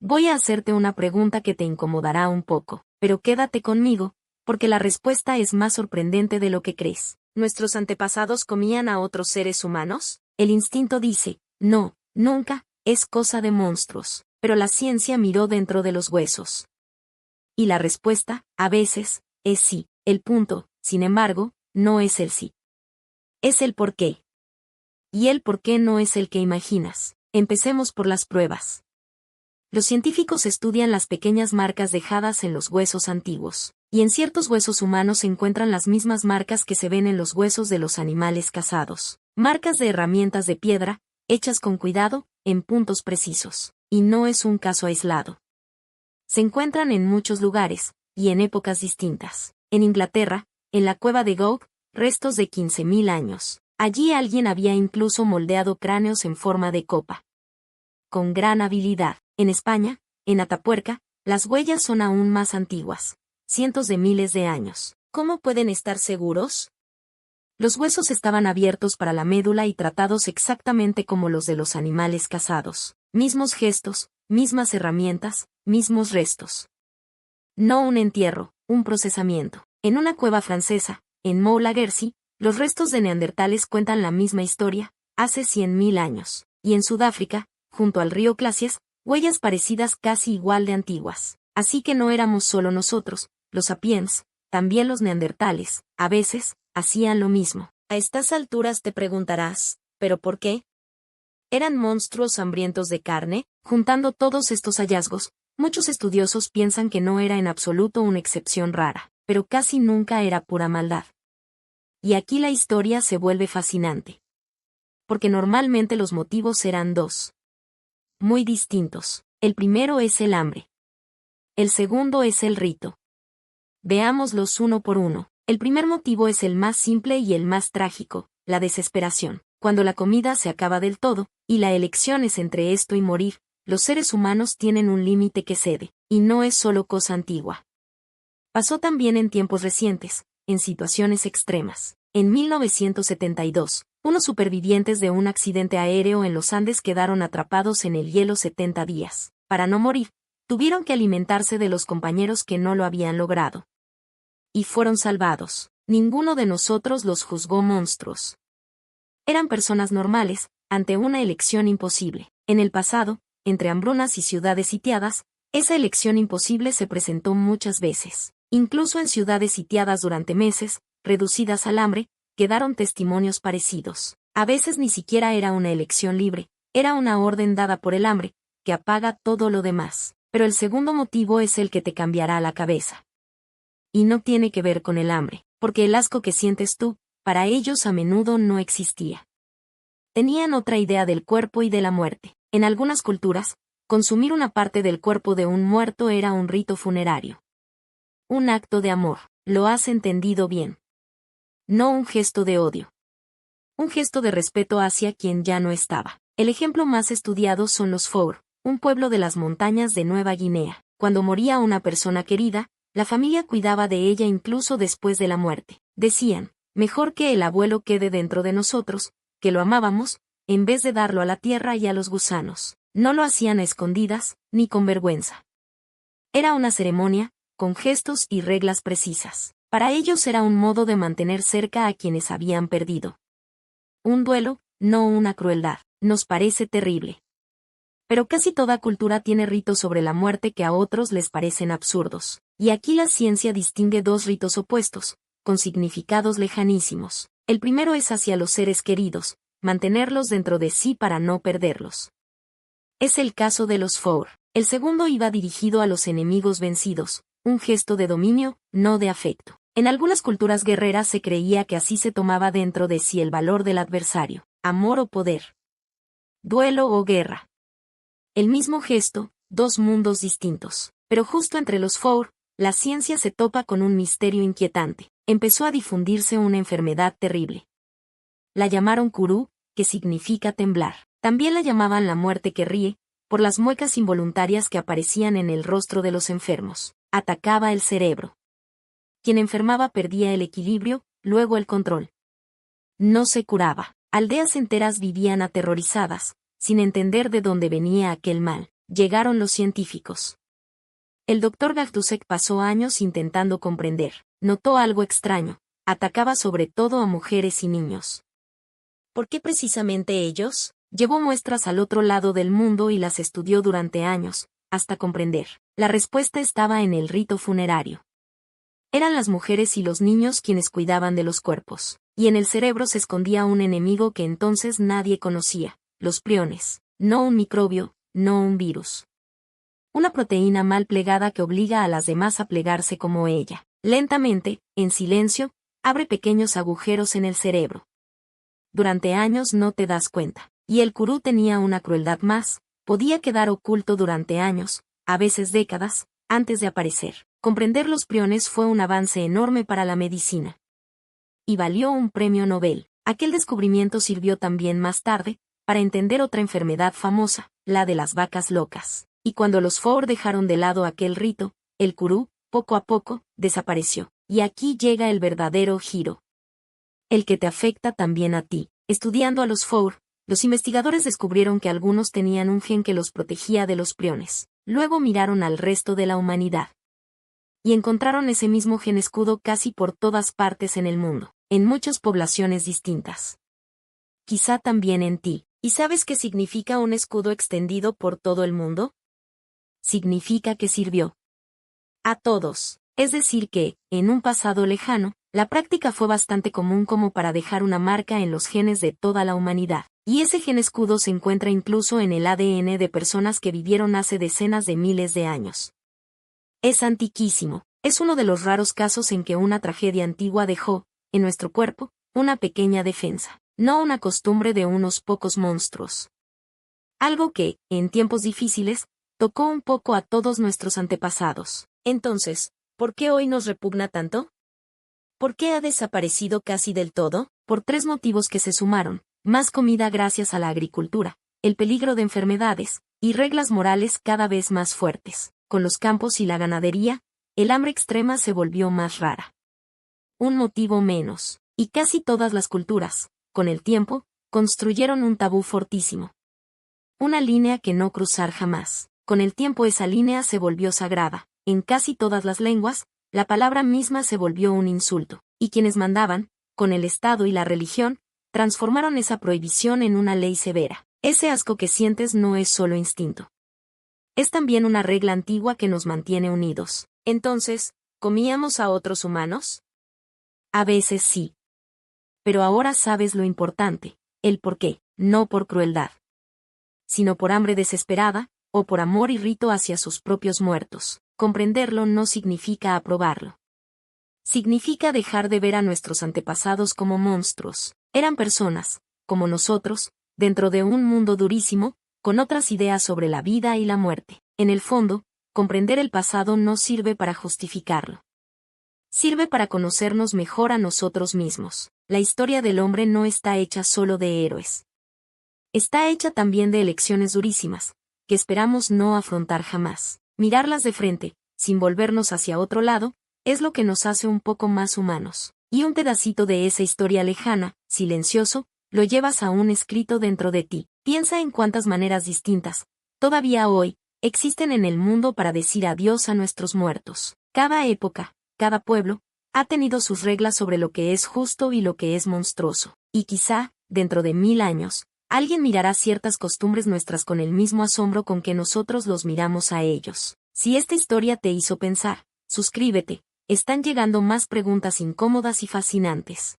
Voy a hacerte una pregunta que te incomodará un poco, pero quédate conmigo, porque la respuesta es más sorprendente de lo que crees. ¿Nuestros antepasados comían a otros seres humanos? El instinto dice, no, nunca, es cosa de monstruos, pero la ciencia miró dentro de los huesos. Y la respuesta, a veces, es sí. El punto, sin embargo, no es el sí. Es el por qué. Y el por qué no es el que imaginas. Empecemos por las pruebas. Los científicos estudian las pequeñas marcas dejadas en los huesos antiguos, y en ciertos huesos humanos se encuentran las mismas marcas que se ven en los huesos de los animales cazados. Marcas de herramientas de piedra, hechas con cuidado, en puntos precisos. Y no es un caso aislado. Se encuentran en muchos lugares, y en épocas distintas. En Inglaterra, en la cueva de Gough, restos de 15.000 años. Allí alguien había incluso moldeado cráneos en forma de copa. Con gran habilidad. En España, en Atapuerca, las huellas son aún más antiguas. Cientos de miles de años. ¿Cómo pueden estar seguros? Los huesos estaban abiertos para la médula y tratados exactamente como los de los animales cazados. Mismos gestos, mismas herramientas, mismos restos. No un entierro, un procesamiento. En una cueva francesa, en Moulin-Guercy, los restos de neandertales cuentan la misma historia, hace 100.000 años. Y en Sudáfrica, junto al río Clasies, huellas parecidas casi igual de antiguas. Así que no éramos solo nosotros, los sapiens, también los neandertales, a veces, hacían lo mismo. A estas alturas te preguntarás, ¿pero por qué? ¿Eran monstruos hambrientos de carne? Juntando todos estos hallazgos, muchos estudiosos piensan que no era en absoluto una excepción rara, pero casi nunca era pura maldad. Y aquí la historia se vuelve fascinante. Porque normalmente los motivos eran dos. Muy distintos. El primero es el hambre. El segundo es el rito. Veámoslos uno por uno. El primer motivo es el más simple y el más trágico, la desesperación. Cuando la comida se acaba del todo, y la elección es entre esto y morir, los seres humanos tienen un límite que cede, y no es solo cosa antigua. Pasó también en tiempos recientes, en situaciones extremas. En 1972, unos supervivientes de un accidente aéreo en los Andes quedaron atrapados en el hielo 70 días. Para no morir, tuvieron que alimentarse de los compañeros que no lo habían logrado. Y fueron salvados. Ninguno de nosotros los juzgó monstruos. Eran personas normales, ante una elección imposible. En el pasado, entre hambrunas y ciudades sitiadas, esa elección imposible se presentó muchas veces. Incluso en ciudades sitiadas durante meses, reducidas al hambre, quedaron testimonios parecidos. A veces ni siquiera era una elección libre, era una orden dada por el hambre, que apaga todo lo demás. Pero el segundo motivo es el que te cambiará la cabeza. Y no tiene que ver con el hambre, porque el asco que sientes tú, para ellos a menudo no existía. Tenían otra idea del cuerpo y de la muerte. En algunas culturas, consumir una parte del cuerpo de un muerto era un rito funerario. Un acto de amor, lo has entendido bien. No un gesto de odio. Un gesto de respeto hacia quien ya no estaba. El ejemplo más estudiado son los Four, un pueblo de las montañas de Nueva Guinea. Cuando moría una persona querida, la familia cuidaba de ella incluso después de la muerte. Decían, mejor que el abuelo quede dentro de nosotros, que lo amábamos, en vez de darlo a la tierra y a los gusanos. No lo hacían a escondidas, ni con vergüenza. Era una ceremonia, con gestos y reglas precisas. Para ellos era un modo de mantener cerca a quienes habían perdido. Un duelo, no una crueldad. Nos parece terrible. Pero casi toda cultura tiene ritos sobre la muerte que a otros les parecen absurdos. Y aquí la ciencia distingue dos ritos opuestos, con significados lejanísimos. El primero es hacia los seres queridos, mantenerlos dentro de sí para no perderlos. Es el caso de los Four. El segundo iba dirigido a los enemigos vencidos, un gesto de dominio, no de afecto. En algunas culturas guerreras se creía que así se tomaba dentro de sí el valor del adversario, amor o poder. Duelo o guerra. El mismo gesto, dos mundos distintos. Pero justo entre los Four, la ciencia se topa con un misterio inquietante. Empezó a difundirse una enfermedad terrible. La llamaron Kuru, que significa temblar. También la llamaban la muerte que ríe, por las muecas involuntarias que aparecían en el rostro de los enfermos. Atacaba el cerebro. Quien enfermaba perdía el equilibrio, luego el control. No se curaba. Aldeas enteras vivían aterrorizadas, sin entender de dónde venía aquel mal. llegaron los científicos. El doctor Gajtusek pasó años intentando comprender. Notó algo extraño. Atacaba sobre todo a mujeres y niños. ¿Por qué precisamente ellos? Llevó muestras al otro lado del mundo y las estudió durante años, hasta comprender. La respuesta estaba en el rito funerario. Eran las mujeres y los niños quienes cuidaban de los cuerpos, y en el cerebro se escondía un enemigo que entonces nadie conocía, los priones. No un microbio, no un virus. Una proteína mal plegada que obliga a las demás a plegarse como ella. Lentamente, en silencio, abre pequeños agujeros en el cerebro. Durante años no te das cuenta. Y el Kuru tenía una crueldad más, podía quedar oculto durante años, a veces décadas, antes de aparecer. Comprender los priones fue un avance enorme para la medicina. Y valió un premio Nobel. Aquel descubrimiento sirvió también más tarde, para entender otra enfermedad famosa, la de las vacas locas. Y cuando los Four dejaron de lado aquel rito, el Kuru, poco a poco, desapareció. Y aquí llega el verdadero giro. El que te afecta también a ti. Estudiando a los Four, los investigadores descubrieron que algunos tenían un gen que los protegía de los priones. Luego miraron al resto de la humanidad. Y encontraron ese mismo gen escudo casi por todas partes en el mundo, en muchas poblaciones distintas. Quizá también en ti. ¿Y sabes qué significa un escudo extendido por todo el mundo? Significa que sirvió a todos. Es decir que, en un pasado lejano, la práctica fue bastante común como para dejar una marca en los genes de toda la humanidad. Y ese gen escudo se encuentra incluso en el ADN de personas que vivieron hace decenas de miles de años. Es antiquísimo. Es uno de los raros casos en que una tragedia antigua dejó, en nuestro cuerpo, una pequeña defensa, no una costumbre de unos pocos monstruos. Algo que, en tiempos difíciles, tocó un poco a todos nuestros antepasados. Entonces, ¿por qué hoy nos repugna tanto? ¿Por qué ha desaparecido casi del todo? Por 3 motivos que se sumaron: más comida gracias a la agricultura, el peligro de enfermedades, y reglas morales cada vez más fuertes. Con los campos y la ganadería, el hambre extrema se volvió más rara. Un motivo menos. Y casi todas las culturas, con el tiempo, construyeron un tabú fortísimo. Una línea que no cruzar jamás. Con el tiempo esa línea se volvió sagrada. En casi todas las lenguas, la palabra misma se volvió un insulto. Y quienes mandaban, con el Estado y la religión, transformaron esa prohibición en una ley severa. Ese asco que sientes no es solo instinto. Es también una regla antigua que nos mantiene unidos. Entonces, ¿comíamos a otros humanos? A veces sí. Pero ahora sabes lo importante, el por qué, no por crueldad, sino por hambre desesperada, o por amor y rito hacia sus propios muertos. Comprenderlo no significa aprobarlo. Significa dejar de ver a nuestros antepasados como monstruos. Eran personas, como nosotros, dentro de un mundo durísimo, con otras ideas sobre la vida y la muerte. En el fondo, comprender el pasado no sirve para justificarlo. Sirve para conocernos mejor a nosotros mismos. La historia del hombre no está hecha solo de héroes. Está hecha también de elecciones durísimas, que esperamos no afrontar jamás. Mirarlas de frente, sin volvernos hacia otro lado, es lo que nos hace un poco más humanos. Y un pedacito de esa historia lejana, silencioso, lo llevas aún escrito dentro de ti. Piensa en cuántas maneras distintas, todavía hoy, existen en el mundo para decir adiós a nuestros muertos. Cada época, cada pueblo, ha tenido sus reglas sobre lo que es justo y lo que es monstruoso. Y quizá, dentro de 1000 años, alguien mirará ciertas costumbres nuestras con el mismo asombro con que nosotros los miramos a ellos. Si esta historia te hizo pensar, suscríbete, están llegando más preguntas incómodas y fascinantes.